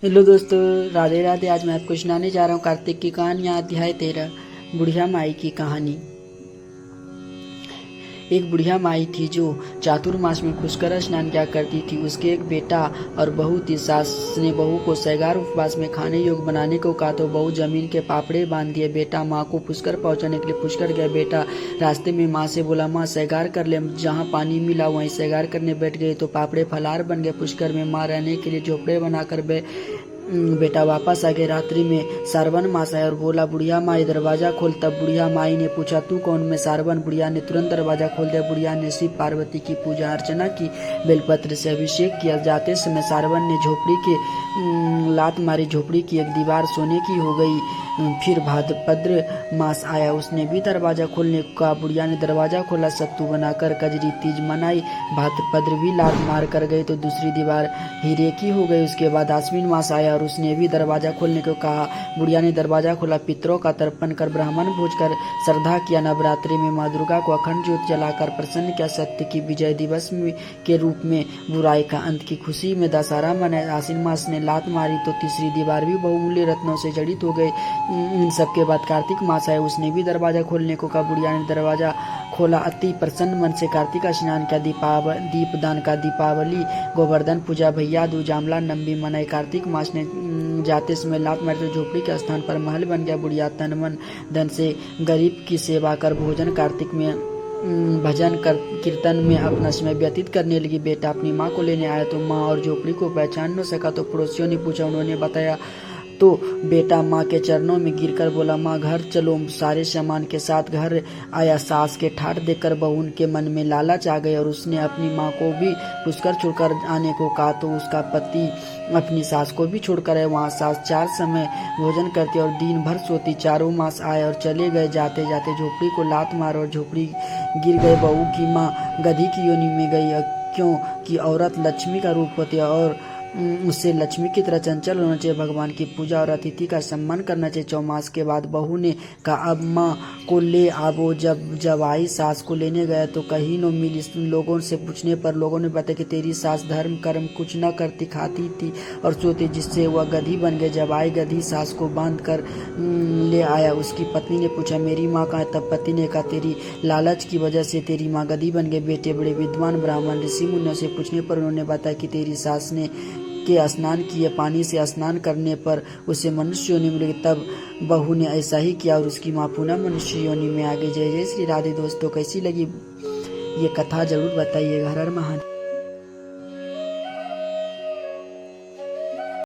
Hello दोस्तों, राधे राधे। आज मैं आपको सुनाने जा रहा हूँ कार्तिक की कहानियाँ, अध्याय 13, बुढ़िया माई की कहानी। एक बुढ़िया माई थी जो चातुर्मास में पुष्कर स्नान किया करती थी। उसके एक बेटा और बहू थी। सास ने बहू को सैगार उपवास में खाने योग्य बनाने को कहा तो बहू जमीन के पापड़े बांध दिए। बेटा माँ को पुष्कर पहुंचाने के लिए पुष्कर गया। बेटा रास्ते में माँ से बोला, माँ सैगार कर ले। जहाँ पानी मिला वहीं सैगार करने बैठ गए तो पापड़े फलार बन गए। पुष्कर में माँ रहने के लिए झोपड़े बनाकर बेटा वापस आ गए। रात्रि में सारवन मास आया और बोला, बुढ़िया माई दरवाजा खोल। तब बुढ़िया माई ने पूछा, तू कौन? मैं सारवन। बुढ़िया ने तुरंत दरवाजा खोल दिया। बुढ़िया ने शिव पार्वती की पूजा अर्चना की, बेलपत्र से अभिषेक किया। जाते समय सारवन ने झोपड़ी के लात मारी। झोपड़ी की एक दीवार सोने की हो गई। फिर भाद्रपद मास आया, उसने भी दरवाजा खोलने को कहा। बुढ़िया ने दरवाजा खोला, सत्तू बनाकर कजरी तीज मनाई। भाद्रपद भी लात मार कर गई तो दूसरी दीवार हीरे की हो गई। उसके बाद आश्विन मास आया और उसने भी दरवाजा खोलने को कहा। बुढ़िया ने दरवाजा खोला, पितरों का तर्पण कर ब्राह्मण भोज कर श्रद्धा किया। नवरात्रि में माँ दुर्गा को अखंड ज्योत जलाकर प्रसन्न किया। सत्य की विजय दिवस के रूप में बुराई का अंत की खुशी में दशहरा मनाया। आश्विन मास ने लात मारी तो तीसरी दीवार भी बहुमूल्य रत्नों से जड़ित हो गई। इन सबके बाद कार्तिक मास आया, उसने भी दरवाजा खोलने को कहा। बुढ़िया ने दरवाजा खोला, अति प्रसन्न मन से कार्तिक का स्नान किया। दीपदान का, दीपावली, गोवर्धन पूजा, भैया दूज, आंवला नंबी मनाई। कार्तिक मास ने जाते समय लात मारी तो झोपड़ी के स्थान पर महल बन गया। बुढ़िया तन मन धन से गरीब की सेवा कर भोजन कार्तिक में भजन कर कीर्तन में अपना समय व्यतीत करने लगी। बेटा अपनी माँ को लेने आया तो माँ और झोपड़ी को पहचान न सका तो पड़ोसियों ने पूछा। उन्होंने बताया तो बेटा माँ के चरणों में गिरकर बोला, माँ घर चलो। सारे सामान के साथ घर आया। सास के ठाठ देखकर बहू के मन में लालच आ गई और उसने अपनी माँ को भी पुष्कर छोड़कर आने को कहा तो उसका पति अपनी सास को भी छोड़कर आए। वहाँ सास 4 समय भोजन करती और दिन भर सोती। चारों मास आए और चले गए। जाते जाते झोपड़ी को लात मार और झोपड़ी गिर गई। बहू की माँ गधी की योनि में गई, क्योंकि औरत लक्ष्मी का रूप होती है और उससे लक्ष्मी की तरह चंचल होना चाहिए। भगवान की पूजा और अतिथि का सम्मान करना चाहिए। 4 मास के बाद बहू ने कहा, अब माँ को ले आवो। जब आई सास को लेने गया तो कहीं न मिली। लोगों से पूछने पर लोगों ने बताया कि तेरी सास धर्म कर्म कुछ न करती, खाती थी और सोती, जिससे वह गधी बन गई। जब आई गधी सास को बांध कर ले आया। उसकी पत्नी ने पूछा, मेरी माँ कहाँ है? तब पति ने कहा, तेरी लालच की वजह से तेरी माँ गधी बन गई। बेटे बड़े विद्वान ब्राह्मण ऋषि मुनियों से पूछने पर उन्होंने बताया कि तेरी सास ने के स्नान किए पानी से स्नान करने पर उसे मनुष्य योनि मिलेगी। तब बहू ने ऐसा ही किया और उसकी माँ पुनः मनुष्य योनि में आ गई। जय जय श्री राधे। दोस्तों, कैसी लगी ये कथा जरूर बताइएगा। हर हर महादेव।